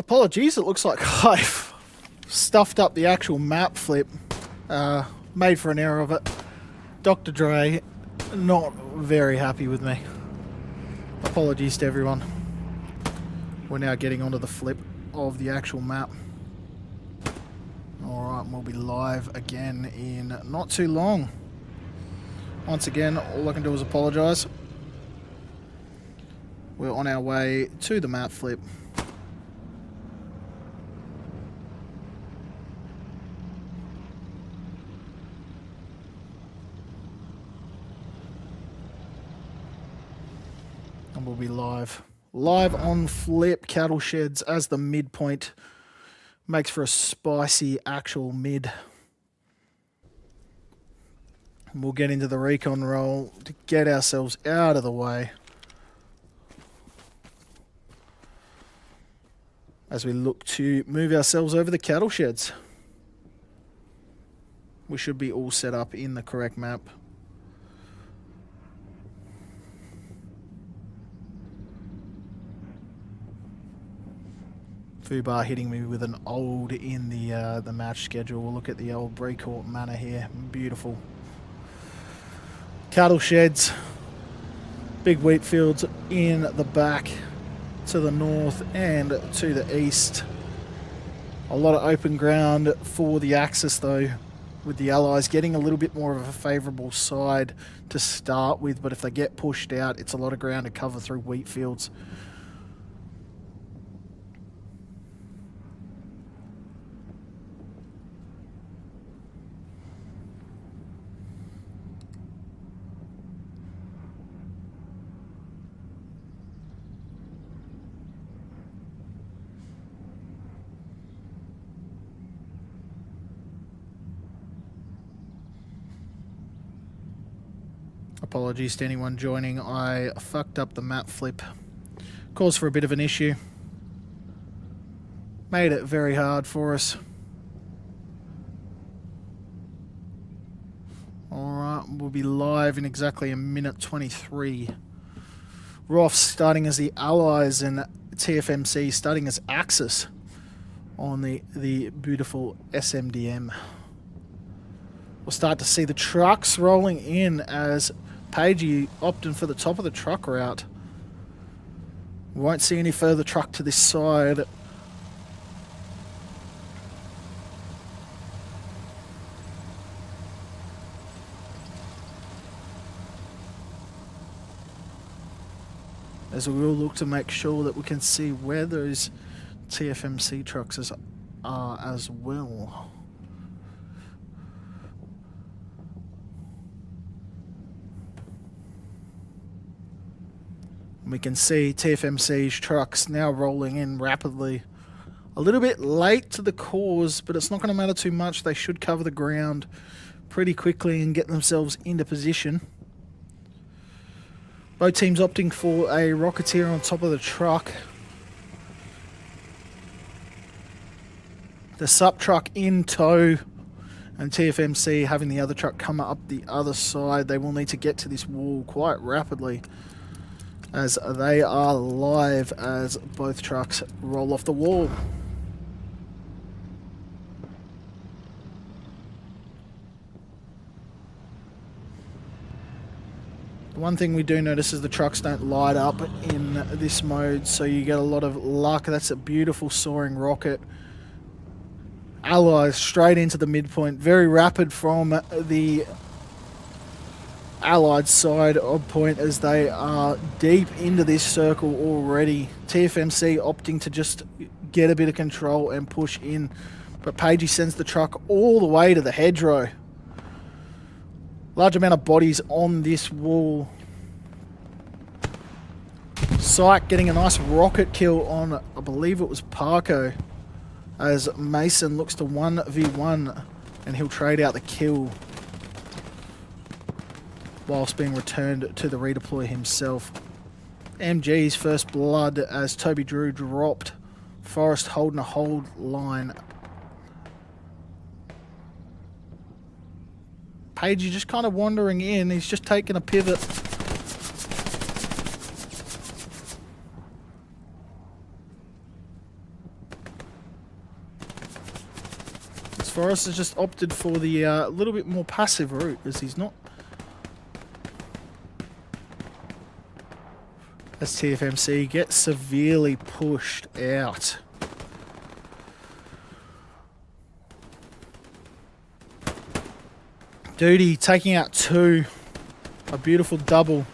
Apologies, it looks like I've stuffed up the actual map flip. Made for an error of it. Dr. Dre, not very happy with me. Apologies to everyone. We're now getting onto the flip of the actual map. Alright, we'll be live again in not too long. Once again, all I can do is apologise. We're on our way to the map flip. And we'll be live on flip cattle sheds as the midpoint. Makes for a spicy actual mid. And we'll get into the recon roll to get ourselves out of the way as we look to move ourselves over the cattle sheds. We should be all set up in the correct map. Fubar hitting me with an old in the match schedule. We'll look at the old Brecourt Manor here. Beautiful. Cattle sheds. Big wheat fields in the back to the north and to the east. A lot of open ground for the Axis though, with the Allies getting a little bit more of a favourable side to start with, but if they get pushed out, it's a lot of ground to cover through wheat fields. Apologies to anyone joining. I fucked up the map flip. Caused for a bit of an issue. Made it very hard for us. Alright, we'll be live in exactly a minute 23. ROFS starting as the Allies and TFMC starting as Axis on the beautiful SMDM. We'll start to see the trucks rolling in as Pagey opting for the top of the truck route. We won't see any further truck to this side. As we will look to make sure that we can see where those TFMC trucks are as well. We can see TFMC's trucks now rolling in rapidly. A little bit late to the cause, but it's not going to matter too much. They should cover the ground pretty quickly and get themselves into position. Both teams opting for a Rocketeer on top of the truck. The SUP truck in tow, and TFMC having the other truck come up the other side. They will need to get to this wall quite rapidly, as they are live as both trucks roll off the wall. The one thing we do notice is the trucks don't light up in this mode, so you get a lot of luck. That's a beautiful soaring rocket. Allies straight into the midpoint, very rapid from the Allied side of point as they are deep into this circle already. TFMC opting to just get a bit of control and push in, but Pagey sends the truck all the way to the hedgerow. Large amount of bodies on this wall. Syke getting a nice rocket kill on, I believe it was Parko, as Mason looks to 1v1 and he'll trade out the kill whilst being returned to the redeploy himself. MG's first blood as Toby Drew dropped. Forrest holding a hold line. Pagey just kind of wandering in. He's just taking a pivot. Forrest has just opted for the little bit more passive route, as he's not... As TFMC gets severely pushed out. Duty taking out 2. A beautiful double.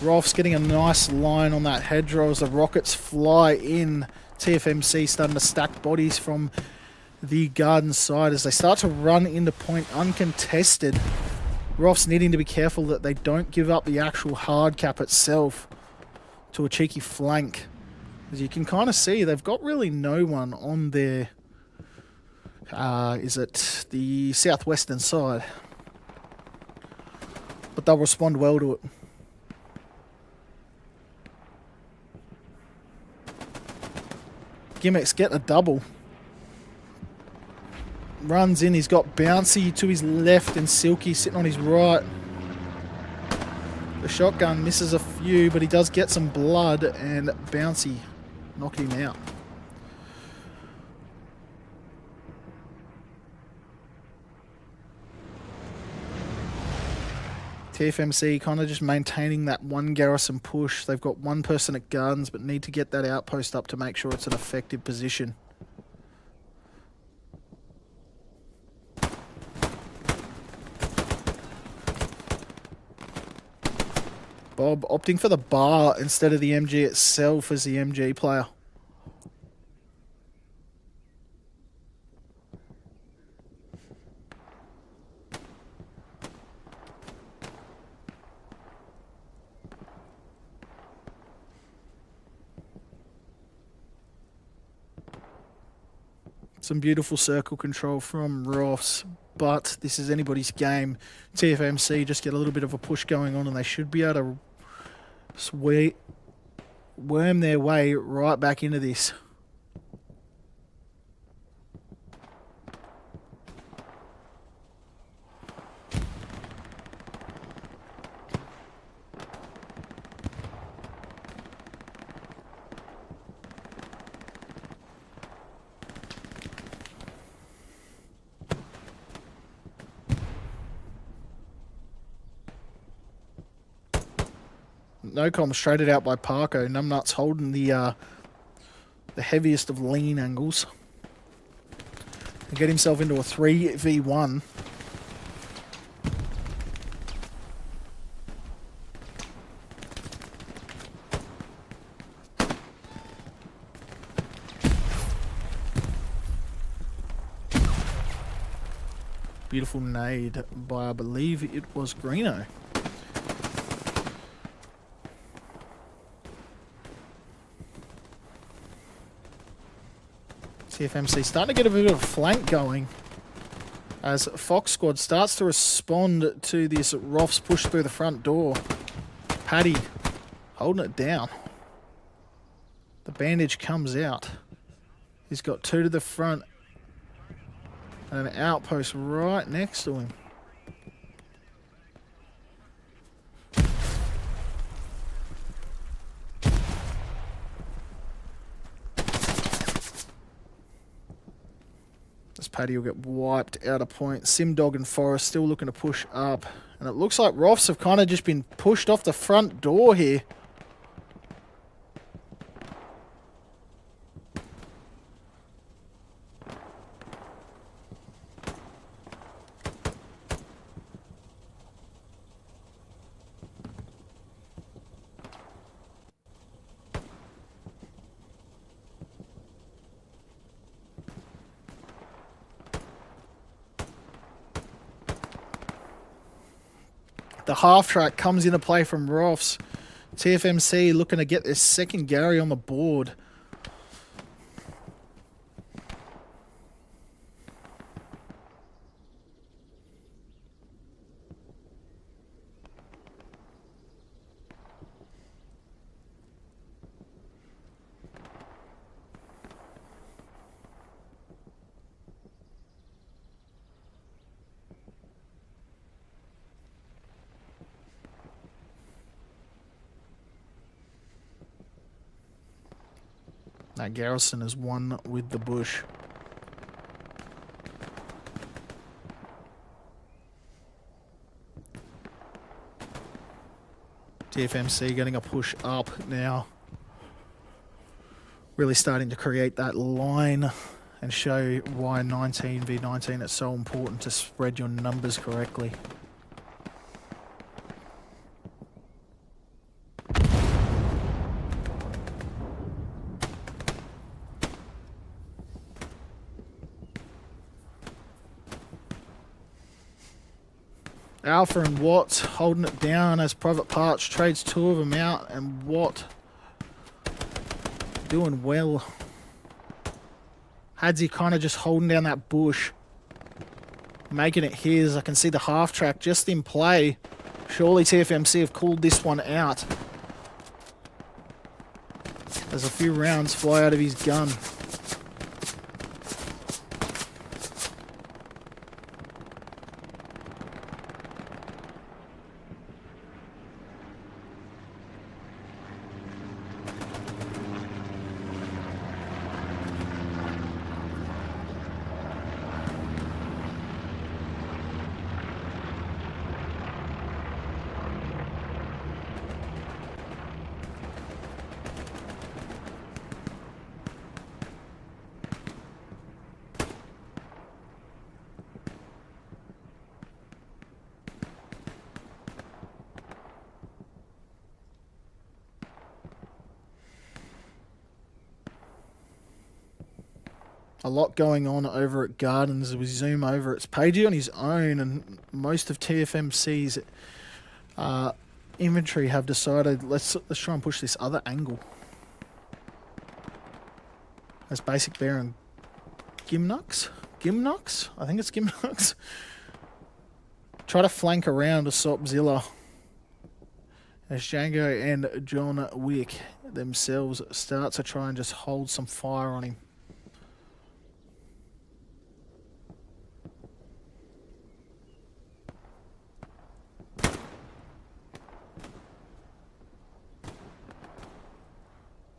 ROFS getting a nice line on that hedgerow as the rockets fly in. TFMC starting to stack bodies from the garden side as they start to run into point uncontested. ROFS needing to be careful that they don't give up the actual hard cap itself to a cheeky flank. As you can kind of see, they've got really no one on their... is it the southwestern side? But they'll respond well to it. Gimmicks getting a double. Runs in, he's got Bouncy to his left and Silky sitting on his right. The shotgun misses a few, but he does get some blood, and Bouncy knocked him out. TFMC kind of just maintaining that one garrison push. They've got one person at guns, but need to get that outpost up to make sure it's an effective position. Bob opting for the bar instead of the MG itself as the MG player. Some beautiful circle control from ROFS, but this is anybody's game. TFMC just get a little bit of a push going on and they should be able to worm their way right back into this. No comms traded out by Parko. Numbnuts holding the heaviest of lean angles. And get himself into a 3v1. Beautiful nade by, I believe it was Greeno. TFMC starting to get a bit of a flank going as Fox Squad starts to respond to this ROFS push through the front door. Paddy holding it down. The bandage comes out. He's got 2 to the front and an outpost right next to him. Paddy will get wiped out of point. Simdog and Forrest still looking to push up. And it looks like ROFS have kind of just been pushed off the front door here. The half track comes into play from ROFS. TFMC looking to get this second Gary on the board. That garrison is one with the bush. TFMC getting a push up now. Really starting to create that line and show why 19v19 is so important to spread your numbers correctly. Alpha and Watt holding it down as Private Parts trades two of them out, and Watt doing well. Hadzi kind of just holding down that bush, making it his. I can see the half track just in play. Surely TFMC have called this one out. There's a few rounds fly out of his gun. A lot going on over at Gardens as we zoom over. It's Pagey on his own, and most of TFMC's inventory have decided let's try and push this other angle. As Basic Bear and Gimnux? I think it's Gimnux. Try to flank around to Sopzilla. As Django and John Wick themselves start to try and just hold some fire on him.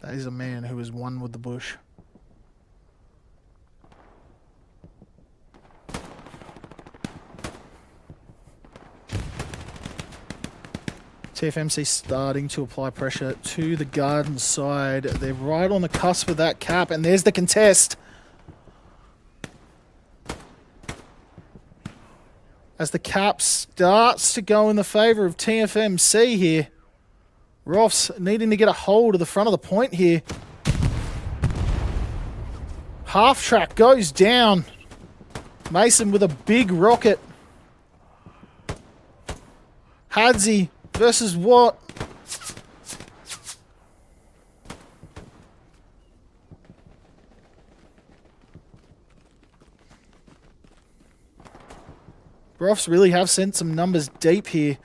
That is a man who is one with the bush. TFMC starting to apply pressure to the Garden side. They're right on the cusp of that cap, and there's the contest. As the cap starts to go in the favour of TFMC here. ROFS needing to get a hold of the front of the point here. Half track goes down. Mason with a big rocket. Hadzi versus Watt. ROFS really have sent some numbers deep here.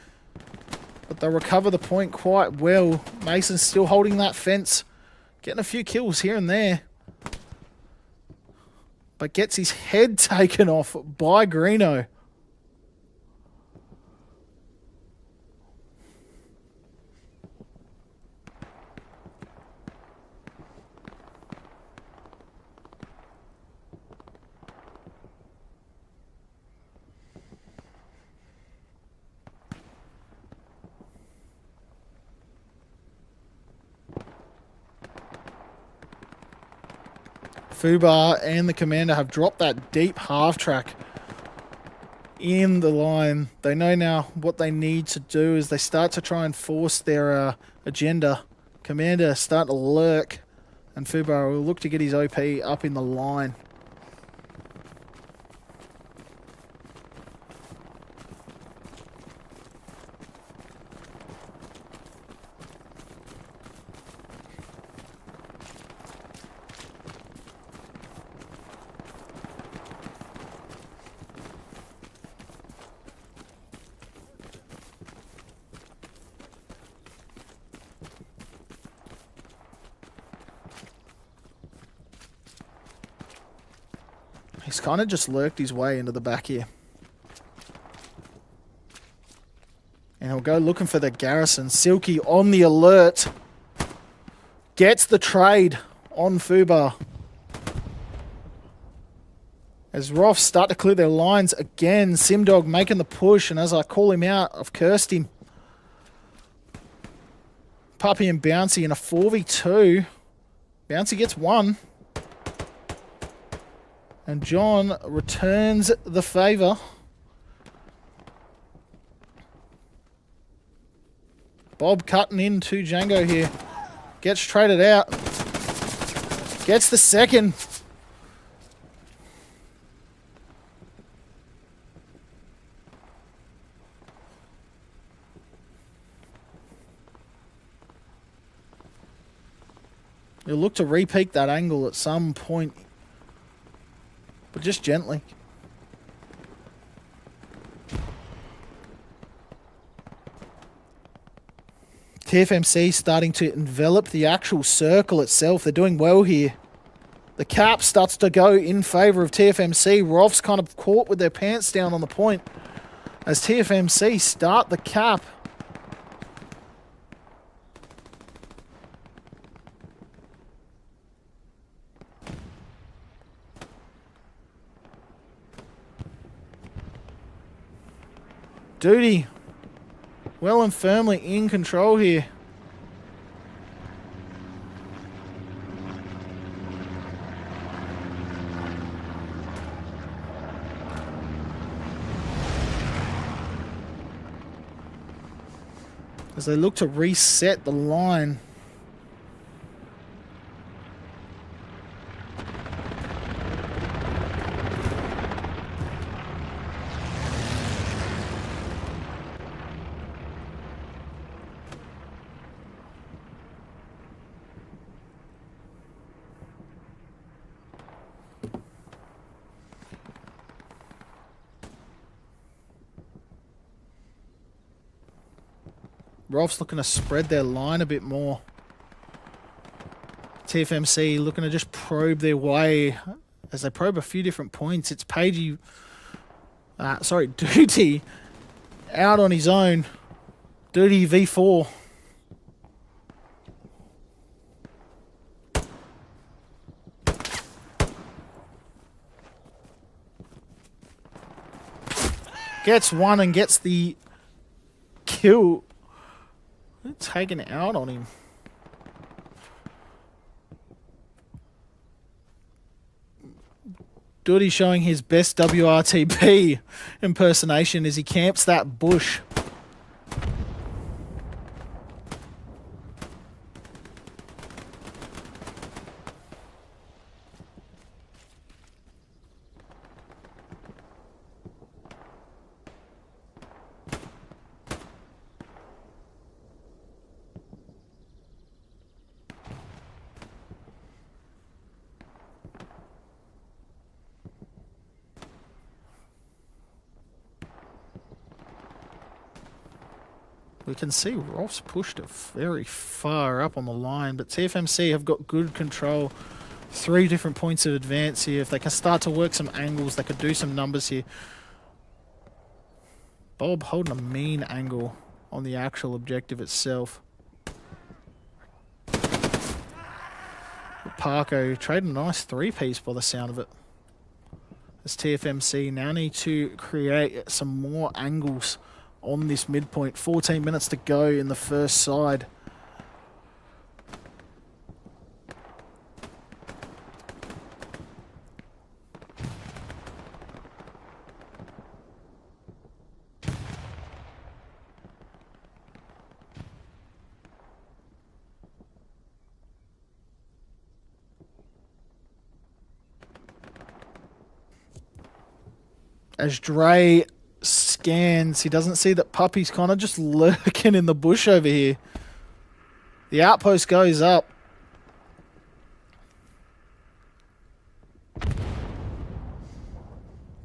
But they'll recover the point quite well. Mason's still holding that fence. Getting a few kills here and there. But gets his head taken off by Greeno. Fubar and the Commander have dropped that deep half track in the line. They know now what they need to do as they start to try and force their agenda. Commander starting to lurk, and Fubar will look to get his OP up in the line. He's kind of just lurked his way into the back here. And he'll go looking for the Garrison. Silky on the alert. Gets the trade on Fubar. As ROFS start to clear their lines again. Simdog making the push. And as I call him out, I've cursed him. Puppy and Bouncy in a 4v2. Bouncy gets one. And John returns the favour. Bob cutting into Django here. Gets traded out. Gets the second. He'll look to repeat that angle at some point, but just gently. TFMC starting to envelop the actual circle itself. They're doing well here. The cap starts to go in favour of TFMC. ROFS kind of caught with their pants down on the point as TFMC start the cap. Duty well and firmly in control here. As they look to reset the line. ROFS looking to spread their line a bit more. TFMC looking to just probe their way as they probe a few different points. It's Duty out on his own. Duty V4. Gets one and gets the kill. Taken out on him. Duty showing his best WRTP impersonation as he camps that bush. We can see ROFS pushed it very far up on the line, but TFMC have got good control. 3 different points of advance here. If they can start to work some angles, they could do some numbers here. Bob holding a mean angle on the actual objective itself. Parko trading a nice 3-piece by the sound of it. As TFMC now need to create some more angles on this midpoint. 14 minutes to go in the first side. As Dre scans, he doesn't see that Puppy's kind of just lurking in the bush over here. The outpost goes up.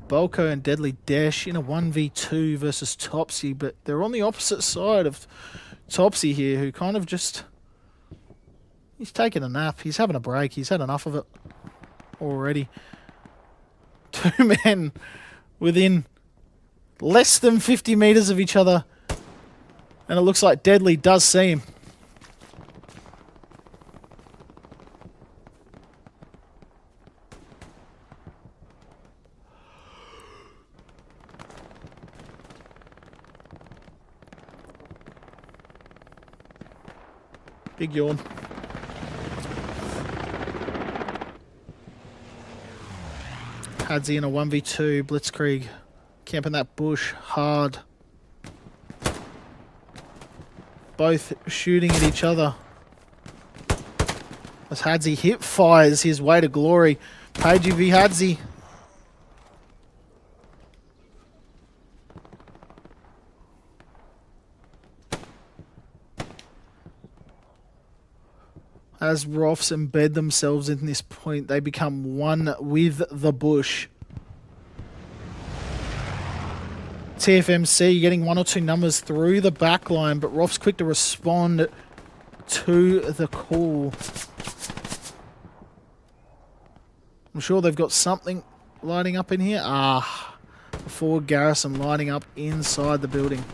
Bolko and Deadly Dash in a 1v2 versus Topsy, but they're on the opposite side of Topsy here, who kind of just... He's taking a nap. He's having a break. He's had enough of it already. 2 men within less than 50 meters of each other, and it looks like Deadly does see him. Big yawn. Hadzi in a 1v2. Blitzkrieg camping that bush hard. Both shooting at each other. As Hadzi hip fires his way to glory. Pagey v Hadzi. As ROFS embed themselves in this point, they become one with the bush. TFMC getting one or two numbers through the back line, but ROFS quick to respond to the call. I'm sure they've got something lighting up in here. Before Garrison lighting up inside the building.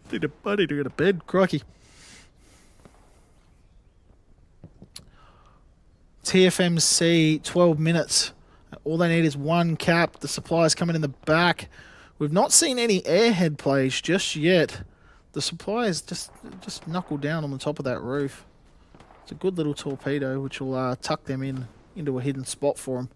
I need to go to bed, crikey. TFMC, 12 minutes. All they need is one cap. The supply's coming in the back. We've not seen any airhead plays just yet. The supply's just knuckled down on the top of that roof. It's a good little torpedo, which will tuck them into a hidden spot for them.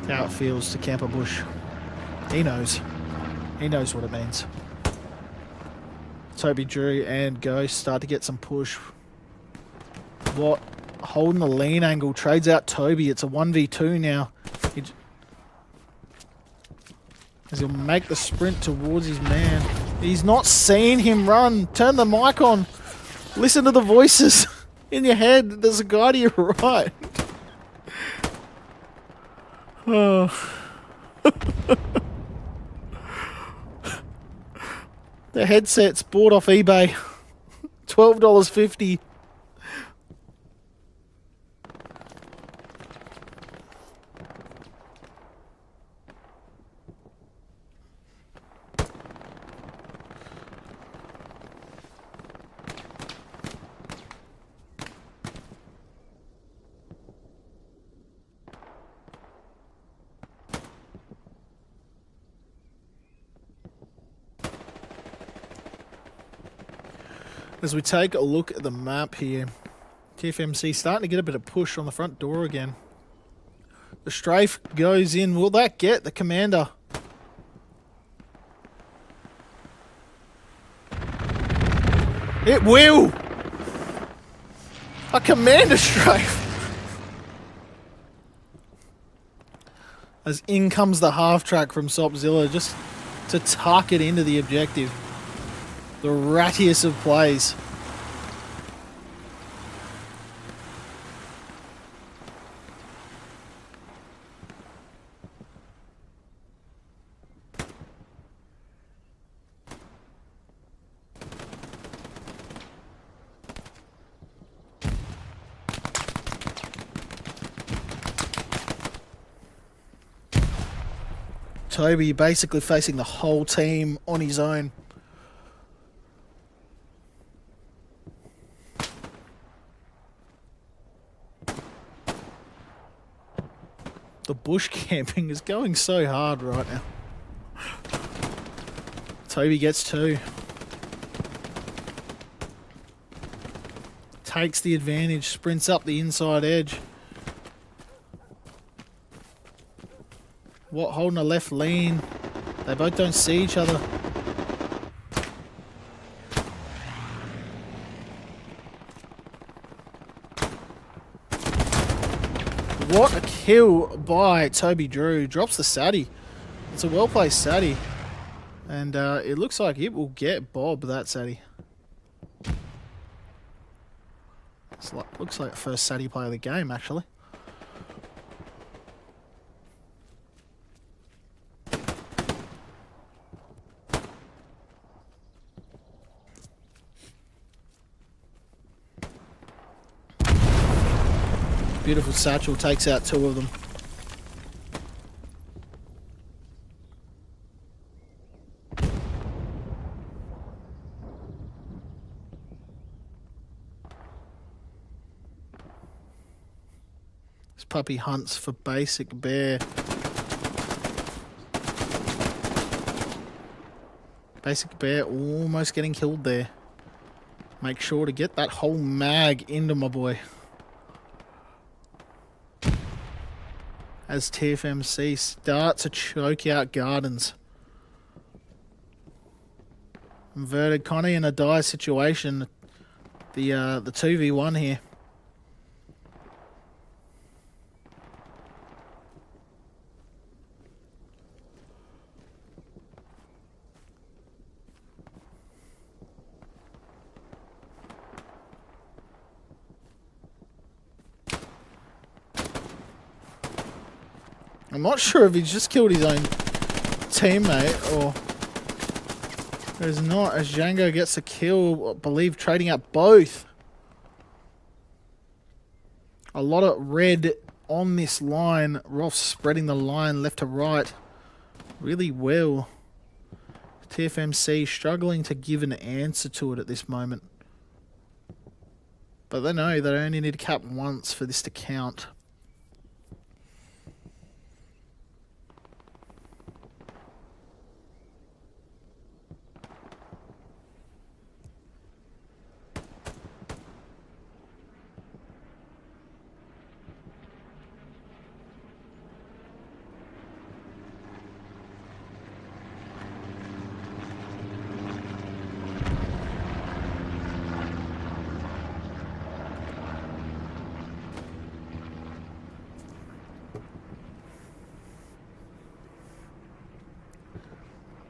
How it feels to camp a bush. He knows. He knows what it means. Toby Drew and Ghost start to get some push. What? Holding the lean angle. Trades out Toby. It's a 1v2 now. As he'll make the sprint towards his man. He's not seen him run. Turn the mic on. Listen to the voices in your head. There's a guy to your right. Oh. The headset's bought off eBay. $12.50. As we take a look at the map here, TFMC starting to get a bit of push on the front door again. The strafe goes in. Will that get the commander? It will! A commander strafe! As in comes the half track from Sopzilla just to tuck it into the objective. The rattiest of plays. Toby basically facing the whole team on his own. The bush camping is going so hard right now. Toby gets two. Takes the advantage, sprints up the inside edge. What, holding a left lean? They both don't see each other. What a kill by Toby Drew. Drops the Sadie. It's a well-placed Sadie. And it looks like it will get Bob, that Sadie. Looks like the first 30 play of the game, actually. Beautiful satchel, takes out 2 of them. This puppy hunts for basic bear. Basic bear almost getting killed there. Make sure to get that whole mag into my boy. As TFMC starts to choke out Gardens. Inverted Connie in a dire situation. The 2v1 here. I'm not sure if he's just killed his own teammate or there's not, as Django gets a kill, I believe trading out both. A lot of red on this line. ROFS spreading the line left to right really well. TFMC struggling to give an answer to it at this moment. But they know they only need to cap once for this to count.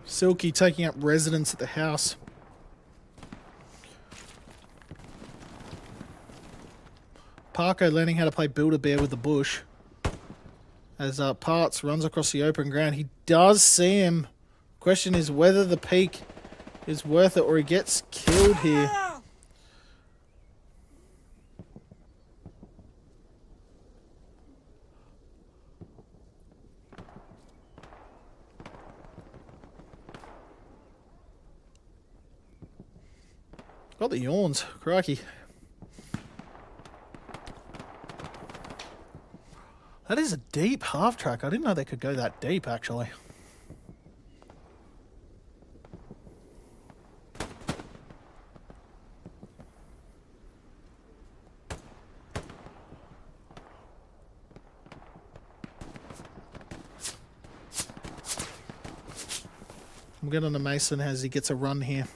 Silky taking up residence at the house. Parko learning how to play Build-A-Bear with the bush. As Parts runs across the open ground. He does see him. Question is whether the peak is worth it or he gets killed here. Got the yawns, crikey. That is a deep half track. I didn't know they could go that deep, actually. We'll get on to Mason as he gets a run here.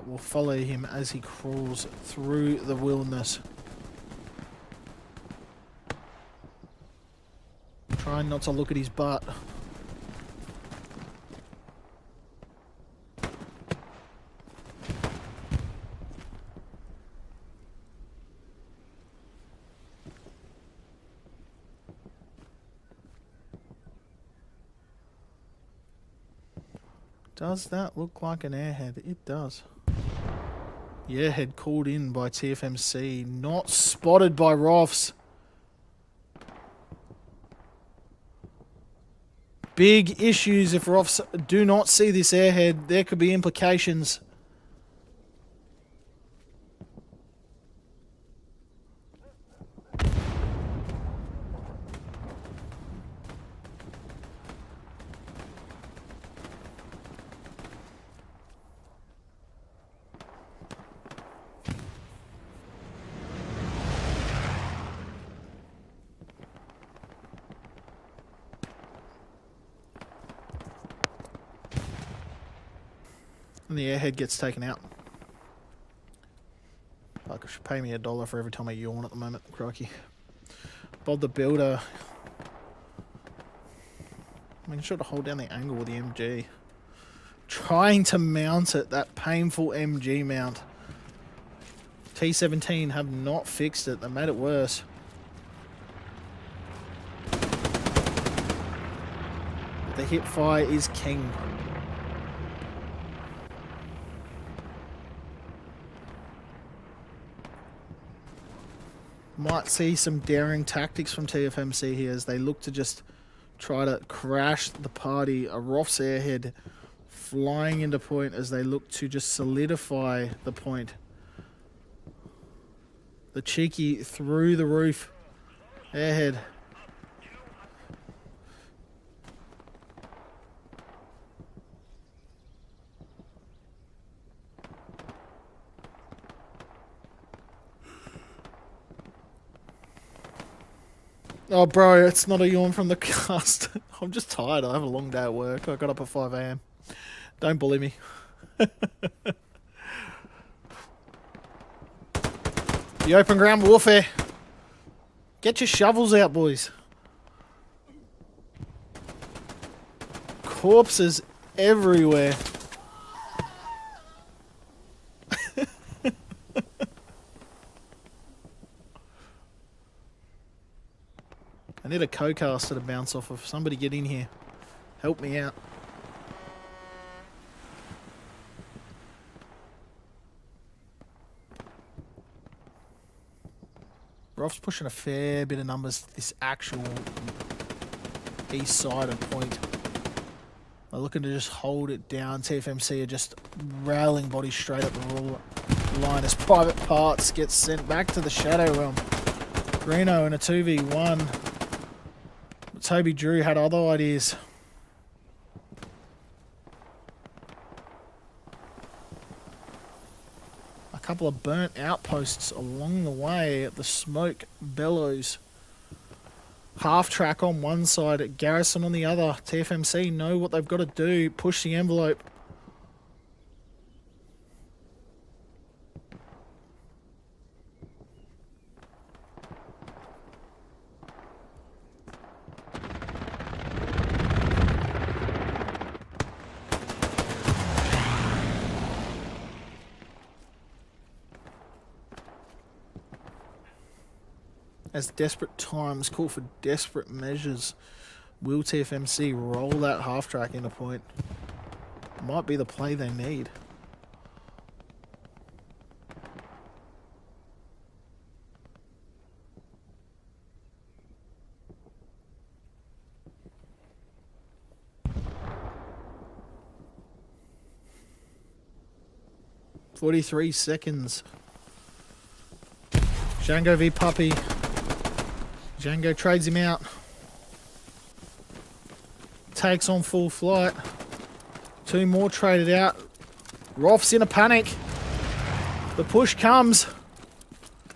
We'll follow him as he crawls through the wilderness. Trying not to look at his butt. Does that look like an airhead? It does. The airhead called in by TFMC, not spotted by ROFS. Big issues if ROFS do not see this airhead. There could be implications. And the airhead gets taken out. Fuck, should pay me $1 for every time I yawn at the moment. Crikey. Bob the Builder. Making sure to hold down the angle with the MG. Trying to mount it. That painful MG mount. T17 have not fixed it. They made it worse. But the hip fire is king. Might see some daring tactics from TFMC here as they look to just try to crash the party. A ROFS airhead flying into point as they look to just solidify the point. The cheeky through the roof airhead. Oh, bro, it's not a yawn from the cast. I'm just tired. I have a long day at work. I got up at 5 a.m. Don't bully me. The open ground warfare. Get your shovels out, boys. Corpses everywhere. I need a co-caster to bounce off of. Somebody get in here. Help me out. ROF's pushing a fair bit of numbers this actual east side of point. They're looking to just hold it down. TFMC are just railing bodies straight up the line as Private Parts gets sent back to the Shadow Realm. Greeno in a 2v1. But Toby Drew had other ideas. A couple of burnt outposts along the way. The smoke bellows. Half track on one side, Garrison on the other. TFMC know what they've got to do. Push the envelope. As desperate times call for desperate measures, will TFMC roll that half track into point? Might be the play they need. "43 seconds. Django v Puppy. Django trades him out. Takes on full flight. Two more traded out. ROF's in a panic. The push comes.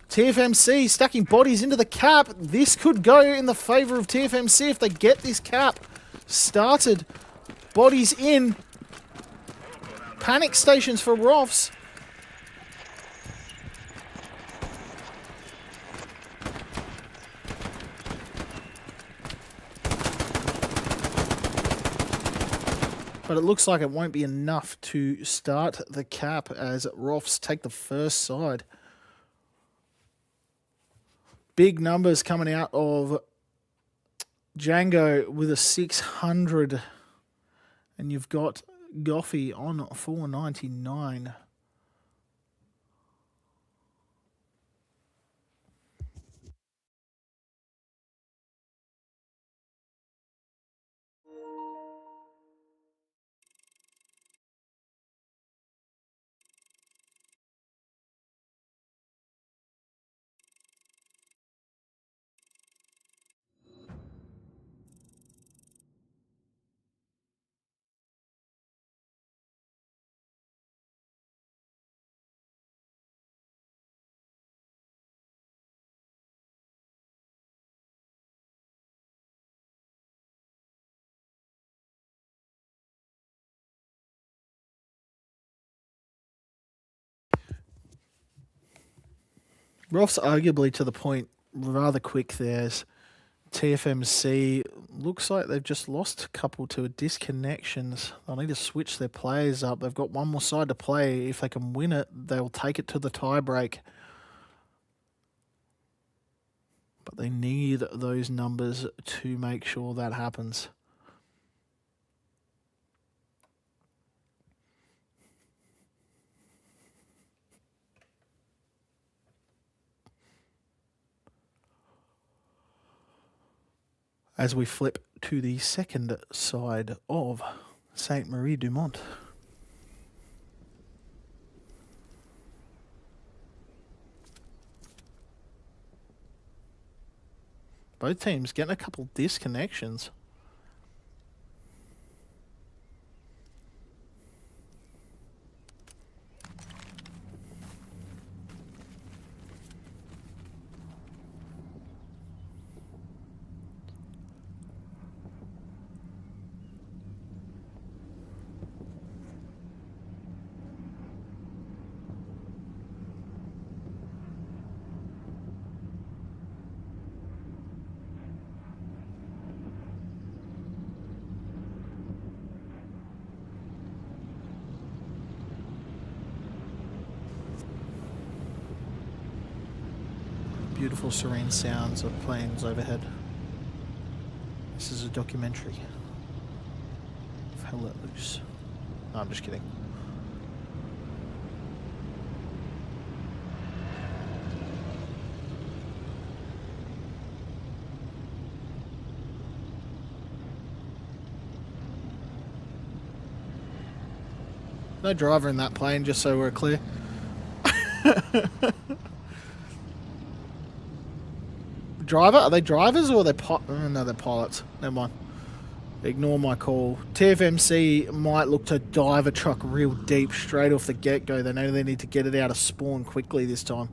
TFMC stacking bodies into the cap. This could go in the favour of TFMC if they get this cap started. Bodies in. Panic stations for ROFS. But it looks like it won't be enough to start the cap as ROFS take the first side. Big numbers coming out of Django with a 600. And you've got Goffy on 499. ROF's arguably to the point rather quick there. TFMC looks like they've just lost a couple to disconnections. They'll need to switch their players up. They've got one more side to play. If they can win it, they'll take it to the tie break. But they need those numbers to make sure that happens. as we flip to the second side of Saint Marie du Mont. Both teams getting a couple disconnections. Beautiful serene sounds of planes overhead. This is a documentary of Hell Let Loose. No, I'm just kidding. No driver in that plane, just so we're clear. Driver? Are they drivers or are they no, they're pilots. Never mind. Ignore my call. TFMC might look to dive a truck real deep straight off the get-go. They know they need to get it out of spawn quickly this time.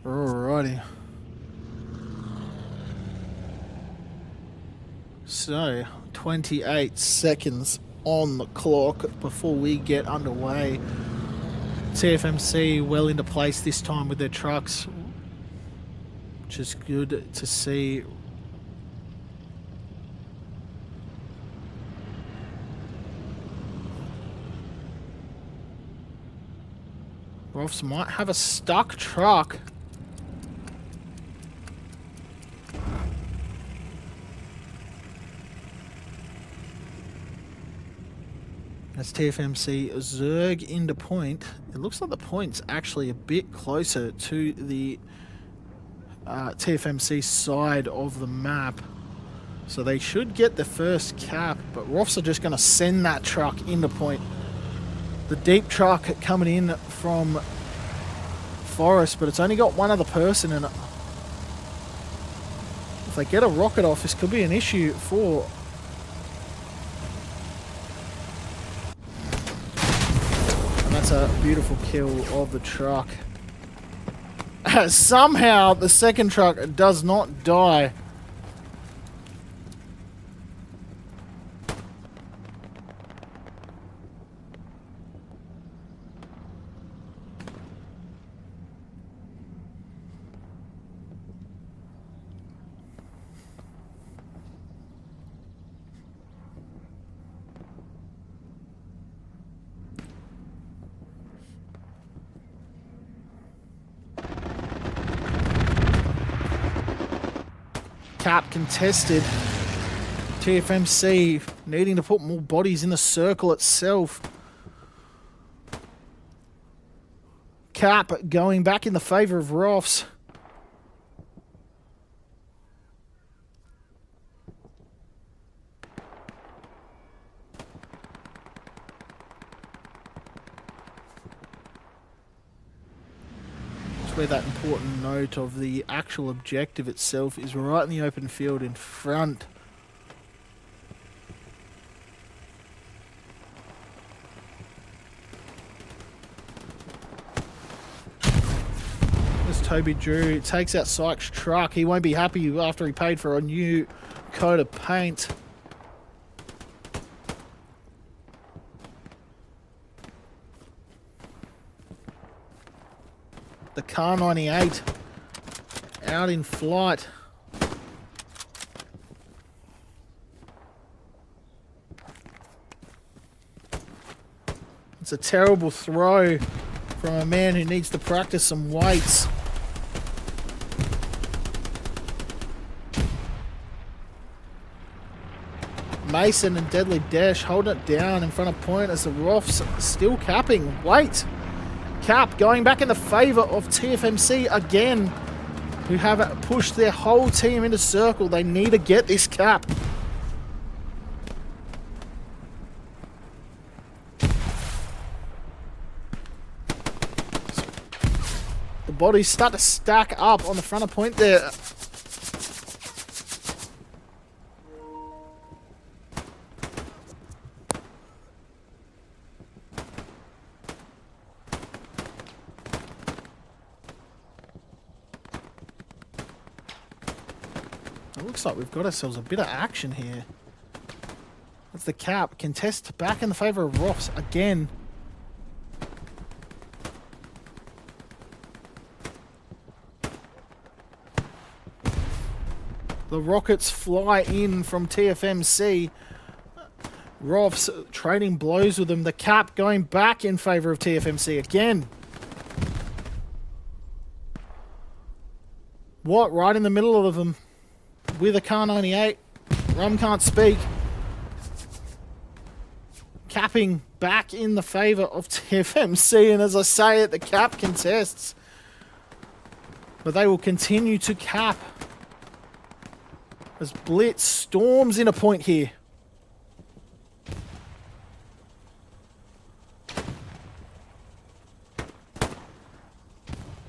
Alrighty. So, 28 seconds on the clock before we get underway. TFMC well into place this time with their trucks, which is good to see. ROFS might have a stuck truck. As TFMC zerg into point, it looks like the point's actually a bit closer to the TFMC side of the map. So they should get the first cap, but ROFS are just going to send that truck into point. The deep truck coming in from Forest, but it's only got one other person in it. If they get a rocket off, this could be an issue for... That's a beautiful kill of the truck. Somehow the second truck does not die. Cap contested. TFMC needing to put more bodies in the circle itself. Cap going back in the favour of ROFS. Where that important note of the actual objective itself is right in the open field in front. As Toby Drew takes out Sykes' truck. He won't be happy after he paid for a new coat of paint. The car 98 out in flight. It's a terrible throw from a man who needs to practice some weights. Mason and Deadly Dash hold it down in front of point as the ROFS still capping. Wait. Cap going back in the favour of TFMC again, who have pushed their whole team into circle. They need to get this cap. The bodies start to stack up on the front of point there. It looks like we've got ourselves a bit of action here. That's the cap. Contest back in the favour of ROFS again. The rockets fly in from TFMC. ROFS trading blows with them. The cap going back in favour of TFMC again. What? Right in the middle of them. With a car 98. Rum can't speak. Capping back in the favour of TFMC. And as I say it, the cap contests. But they will continue to cap. As Blitz storms in a point here.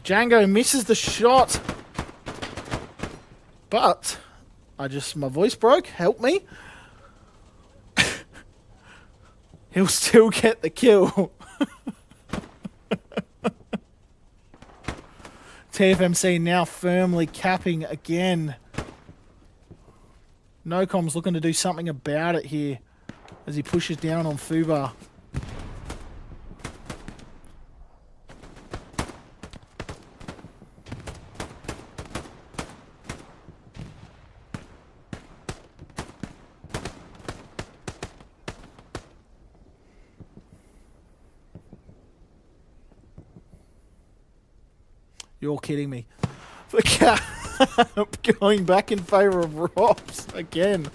Django misses the shot. But my voice broke. Help me. He'll still get the kill. TFMC now firmly capping again. NoCom's looking to do something about it here as he pushes down on Fubar. You're kidding me. The cap going back in favour of ROFS again.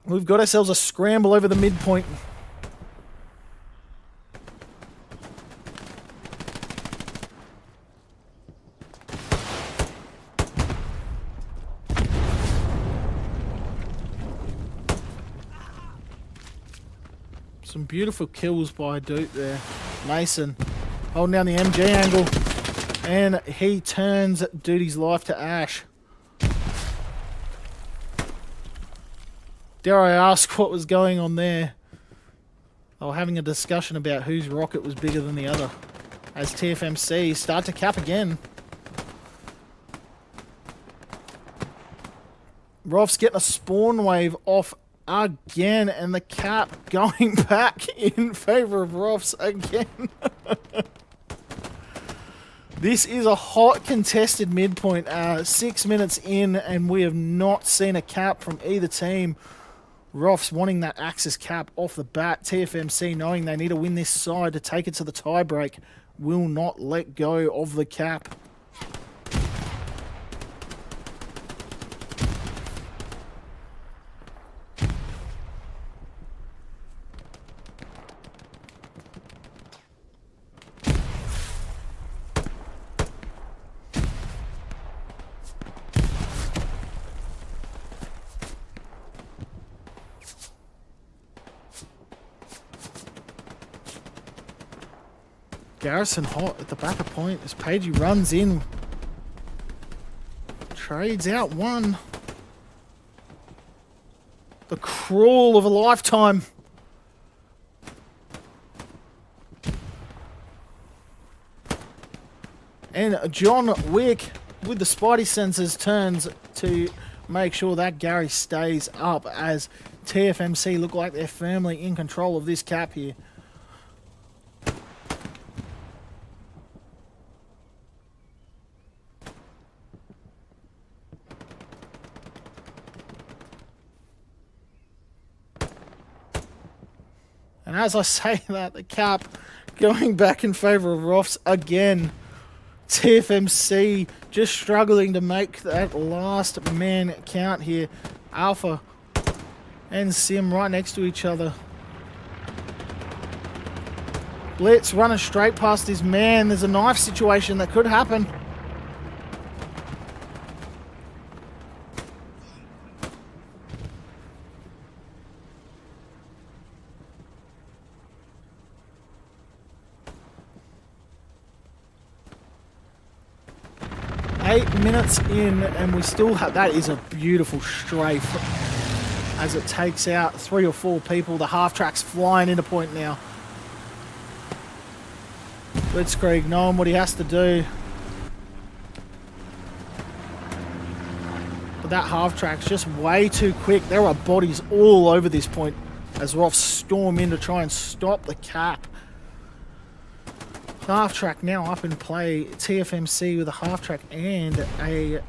We've got ourselves a scramble over the midpoint. Some beautiful kills by Duke there. Mason holding down the MG angle. And he turns Duty's life to ash. Dare I ask what was going on there? They were having a discussion about whose rocket was bigger than the other. As TFMC start to cap again. ROFS getting a spawn wave off again, and the cap going back in favour of ROFS again. This is a hot contested midpoint, 6 minutes in, and we have not seen a cap from either team. ROFS wanting that Axis cap off the bat. TFMC knowing they need to win this side to take it to the tiebreak, will not let go of the cap. Garrison hot at the back of point as Pagey runs in. Trades out one. The crawl of a lifetime. And John Wick, with the Spidey sensors, turns to make sure that Gary stays up as TFMC look like they're firmly in control of this cap here. And as I say that, the cap going back in favour of ROFS again. TFMC just struggling to make that last man count here. Alpha and Sim right next to each other. Blitz running straight past his man. There's a knife situation that could happen. Eight minutes in, and we still have... That is a beautiful strafe as it takes out 3 or 4 people. The half-track's flying into point now. Blitzkrieg knowing what he has to do. But that half-track's just way too quick. There are bodies all over this point as ROFS storm in to try and stop the cap. Half-track now up in play. TFMC with a half-track and a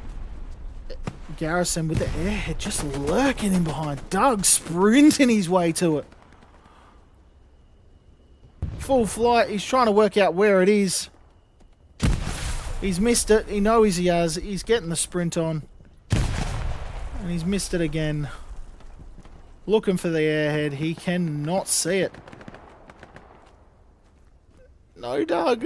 Garrison with the airhead just lurking in behind. Doug sprinting his way to it. Full flight. He's trying to work out where it is. He's missed it. He knows he has. He's getting the sprint on. And he's missed it again. Looking for the airhead. He cannot see it. No, Doug.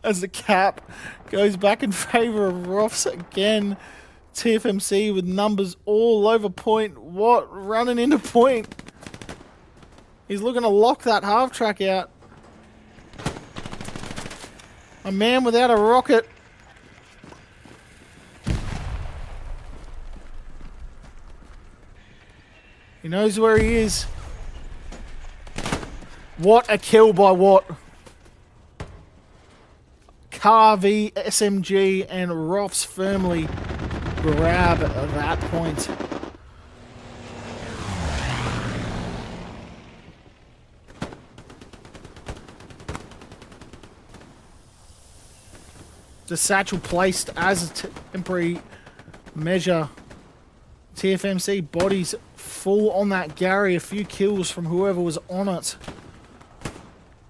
As the cap goes back in favour of ROFS again. TFMC with numbers all over point. What? Running into point. He's looking to lock that half-track out. A man without a rocket. He knows where he is. What a kill by Watt. Car v SMG and ROFS firmly grab that point. The satchel placed as a temporary measure. TFMC bodies full on that Gary. A few kills from whoever was on it.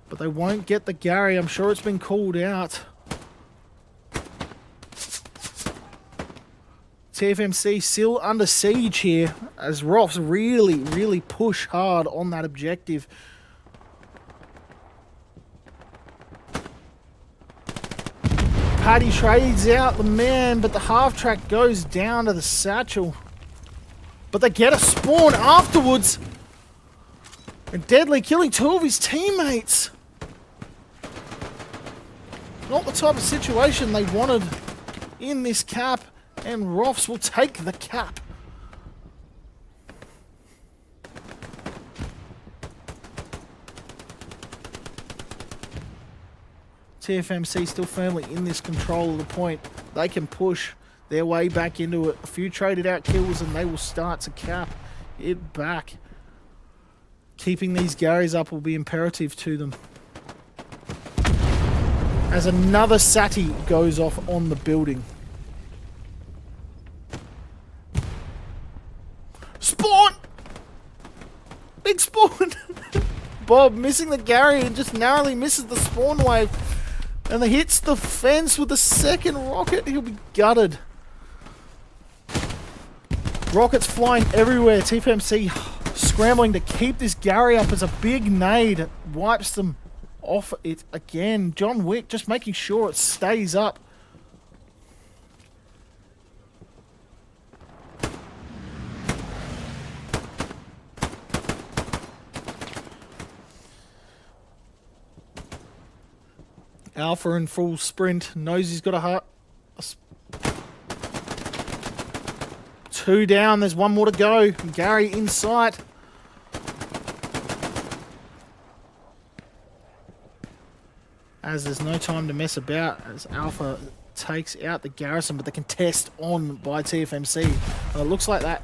But they won't get the Gary. I'm sure it's been called out. TFMC still under siege here as ROFS really push hard on that objective. Paddy trades out the man, but the half-track goes down to the satchel. But they get a spawn afterwards. And Deadly killing 2 of his teammates. Not the type of situation they wanted in this cap. And ROFS will take the cap. TFMC still firmly in this control of the point. They can push their way back into it. A few traded out kills and they will start to cap it back. Keeping these Garys up will be imperative to them. As another Sati goes off on the building. Spawn! Big spawn! Bob missing the Gary and just narrowly misses the spawn wave. And he hits the fence with the second rocket. He'll be gutted. Rockets flying everywhere. TFMC scrambling to keep this Gary up as a big nade wipes them off it again. John Wick just making sure it stays up. Alpha in full sprint, knows he's got a 2 down, there's 1 more to go. Gary in sight. as there's no time to mess about as Alpha takes out the garrison, but the contest on by TFMC. And it looks like that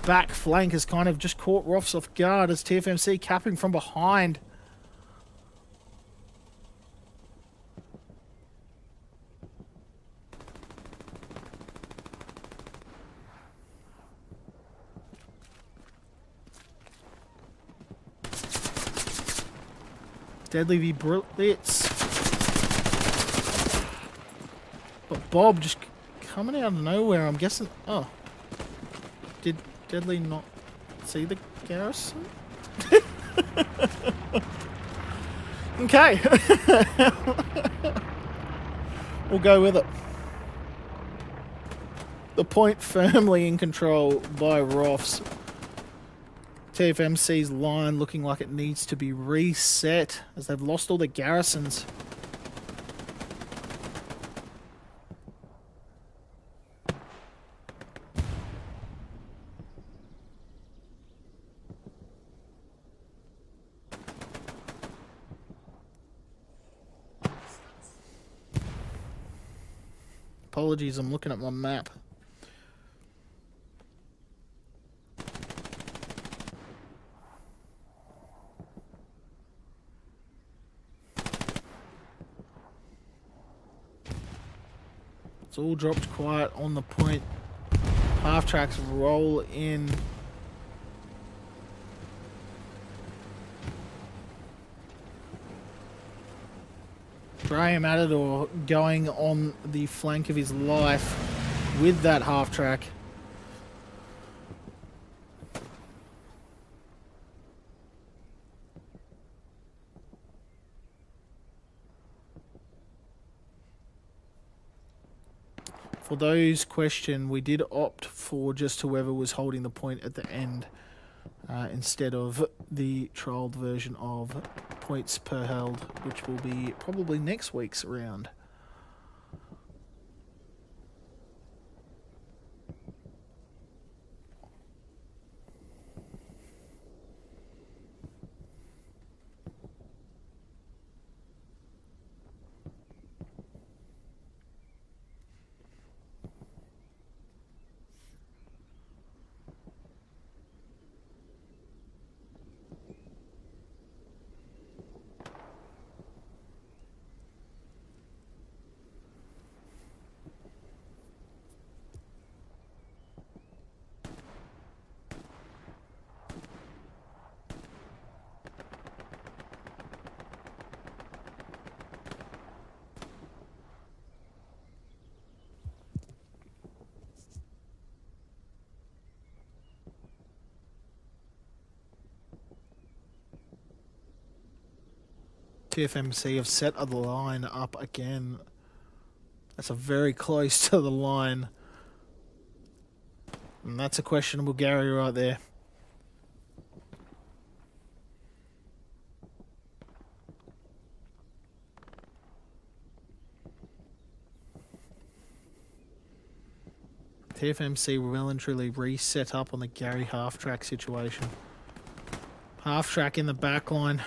back flank has kind of just caught ROFS off guard as TFMC capping from behind. Deadly v Blitz. But Bob just coming out of nowhere, I'm guessing. Oh. Did Deadly not see the garrison? Okay. We'll go with it. The point firmly in control by ROFS. TFMC's line looking like it needs to be reset as they've lost all the garrisons. Apologies, I'm looking at my map. It's all dropped quiet on the point. Half tracks roll in. Graham Matador going on the flank of his life with that half track. For those questioned, we did opt for just whoever was holding the point at the end instead of the trialled version of points per held, which will be probably next week's round. TFMC have set the line up again. That's a very close to the line. And that's a questionable Gary right there. TFMC well and truly reset up on the Gary half-track situation. Half-track in the back line.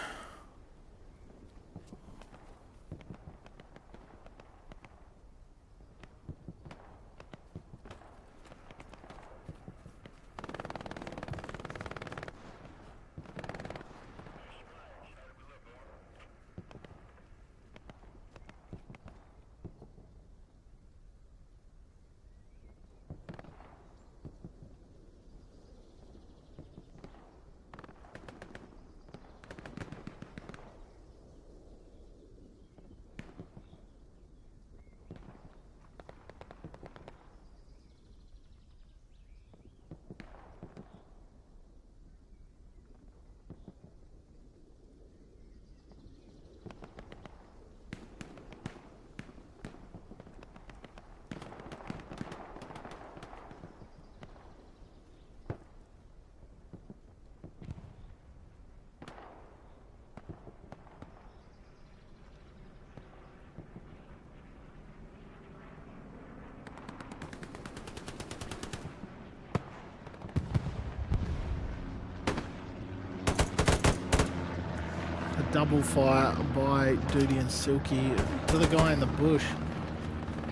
double fire by Duty and Silky to the guy in the bush.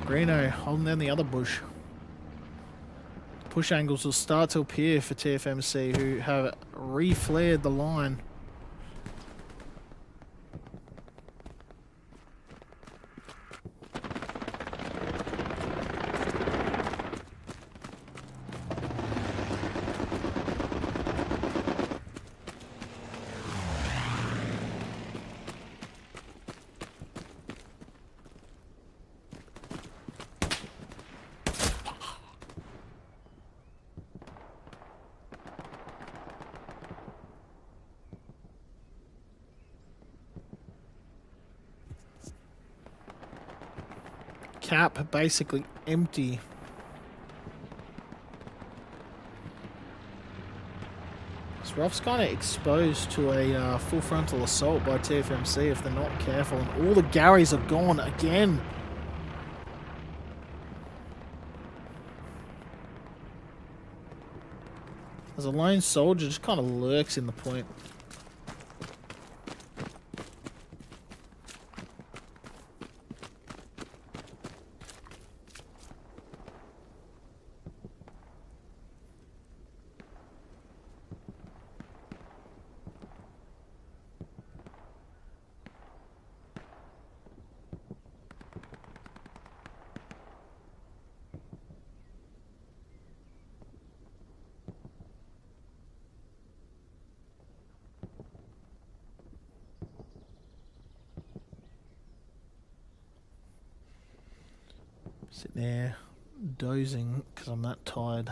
Greeno holding down the other bush. Push angles will start to appear for TFMC, who have re-flared the line. Cap basically empty. So ROFS kind of exposed to a full frontal assault by TFMC if they're not careful. And all the Garys are gone again. As a lone soldier just kind of lurks in the point. Sitting there dozing because I'm that tired.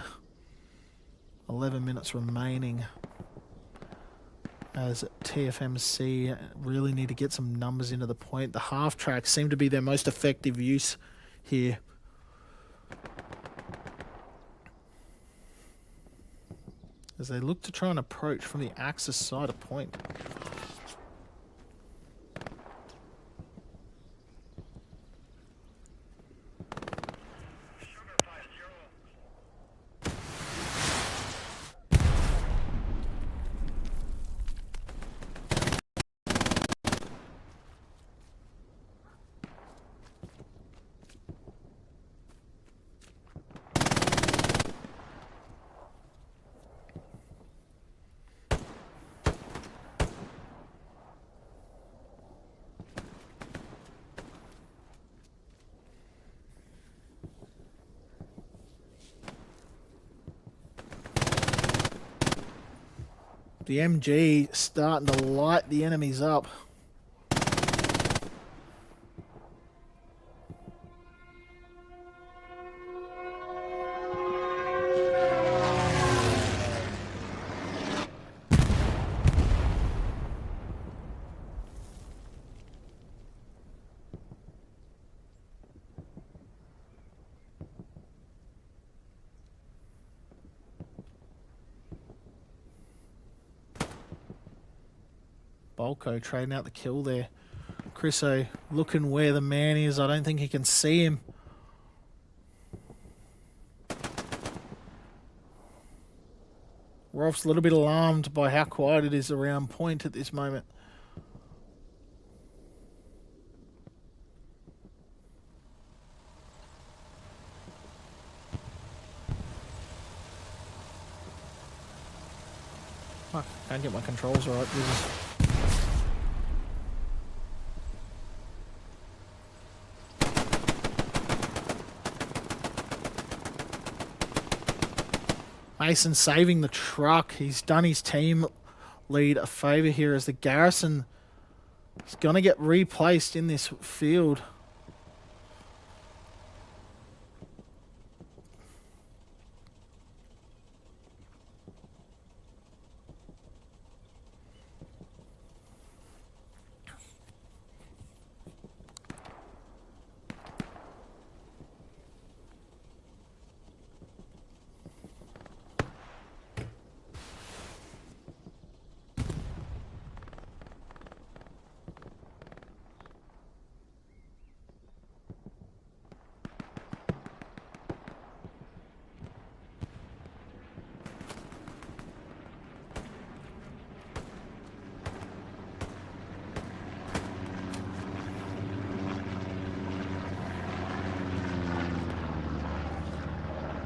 11 minutes remaining as TFMC really need to get some numbers into the point. The half tracks seem to be their most effective use here. As they look to try and approach from the Axis side of point. The MG starting to light the enemies up. Bolko trading out the kill there. Chriso looking where the man is. I don't think he can see him. ROFS a little bit alarmed by how quiet it is around point at this moment. Fuck, can't get my controls right. Mason saving the truck. He's done his team lead a favour here as the garrison is going to get replaced in this field.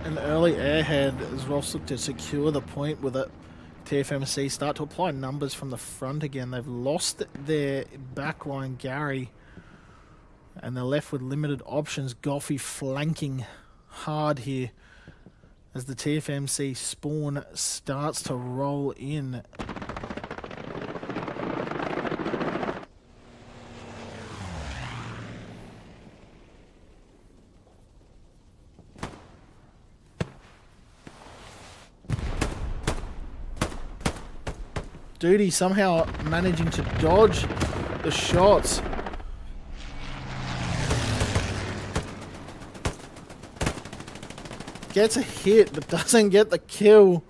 an early airhead as ROFS look to secure the point with it. TFMC start to apply numbers from the front again. They've lost their backline Gary, and they're left with limited options. Goffey flanking hard here as the TFMC spawn starts to roll in. Duty somehow managing to dodge the shots. Gets a hit, but doesn't get the kill.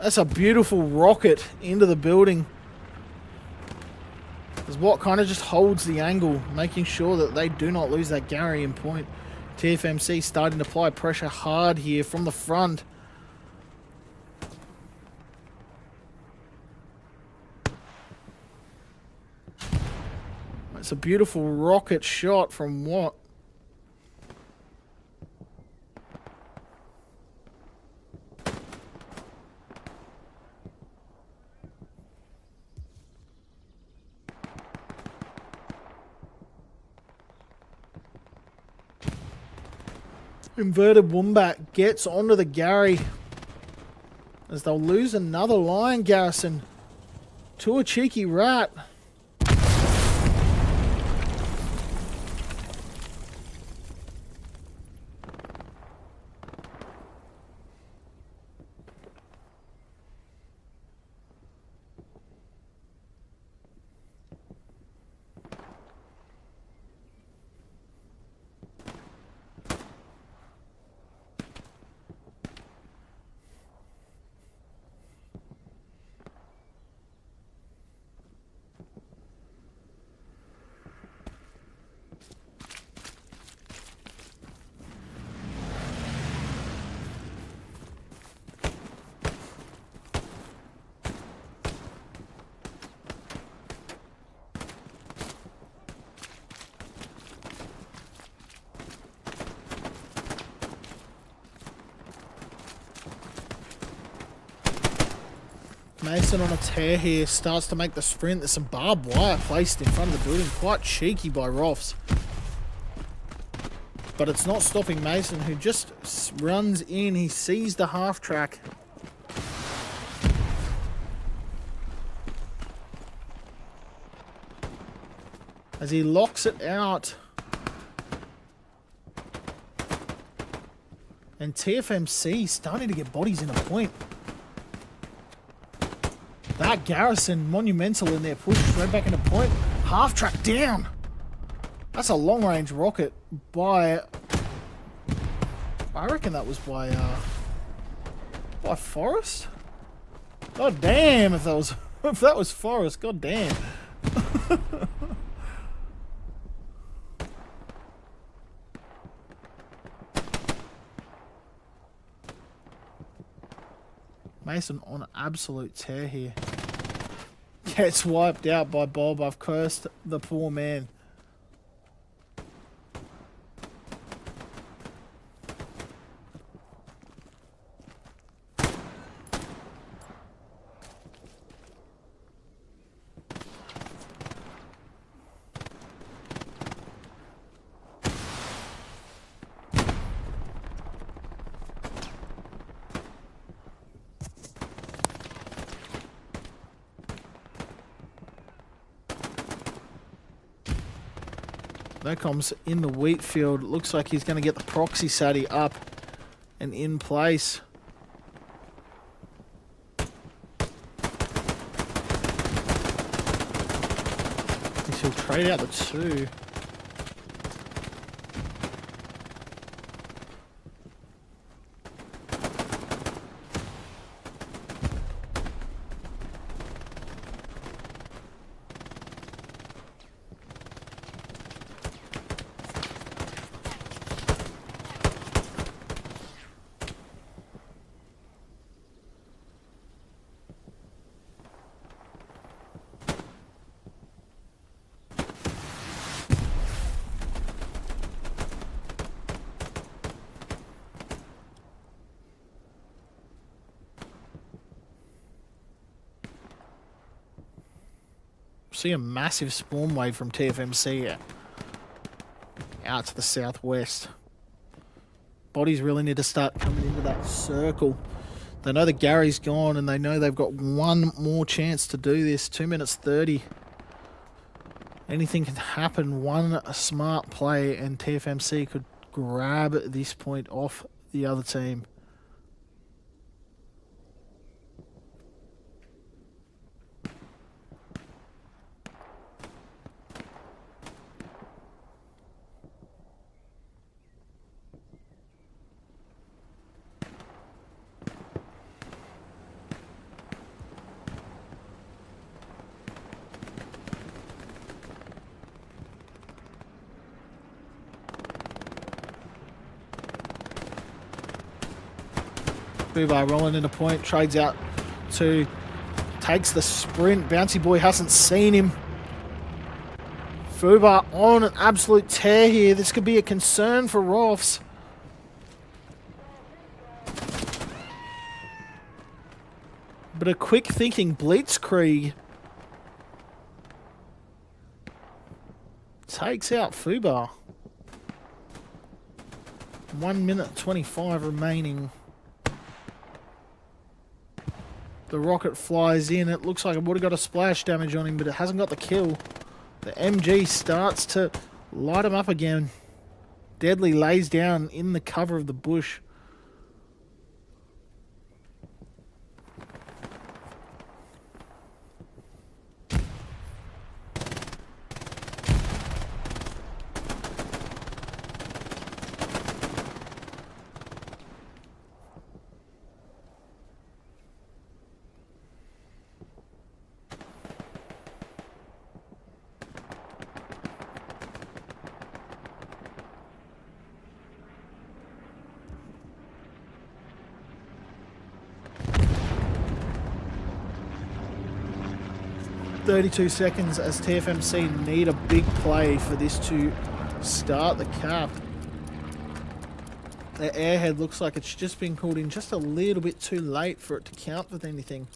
That's a beautiful rocket into the building. Is what kind of just holds the angle, making sure that they do not lose that Gary in point. TFMC starting to apply pressure hard here from the front. It's a beautiful rocket shot from Watt. Inverted Wombat gets onto the Gary as they'll lose another Lion Garrison to a cheeky rat. Mason on a tear here, starts to make the sprint. There's some barbed wire placed in front of the building. Quite cheeky by ROFS. But it's not stopping Mason, who just runs in. He sees the half track. As he locks it out. And TFMC starting to get bodies in a point. That Garrison, monumental in there, pushed straight back into point. Half track down. That's a long range rocket by, I reckon that was by Forrest. God damn, if that was Forrest, god damn. Mason on an absolute tear here. Gets wiped out by Bob. I've cursed the poor man. Nocom's in the wheat field. Looks like he's going to get the proxy SATI up and in place. He'll trade out the two. See a massive spawn wave from TFMC out to the southwest. Bodies really need to start coming into that circle. They know that Gary's gone and they know they've got one more chance to do this. 2 minutes 30. Anything can happen. One smart play and TFMC could grab this point off the other team. Fubar rolling into point, trades out to, takes the sprint. Bouncy Boy hasn't seen him. Fubar on an absolute tear here. This could be a concern for ROFS. But a quick thinking Blitzkrieg takes out Fubar. 1 minute 25 remaining. The rocket flies in. It looks like it would have got a splash damage on him, but it hasn't got the kill. The MG starts to light him up again. Deadly lays down in the cover of the bush. .32 seconds as TFMC need a big play for this to start the cap. The airhead looks like it's just been called in just a little bit too late for it to count with anything.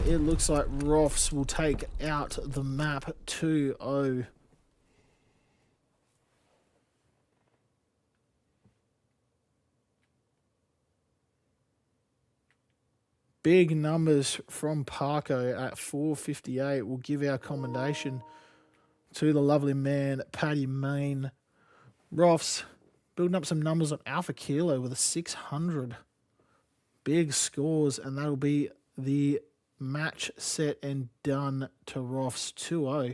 It looks like ROFS will take out the map 2-0. Big numbers from Parko at 458 will give our commendation to the lovely man, Paddy Main. ROFS building up some numbers on Alpha Kilo with a 600. Big scores, and that'll be the match set and done to ROFS 2-0.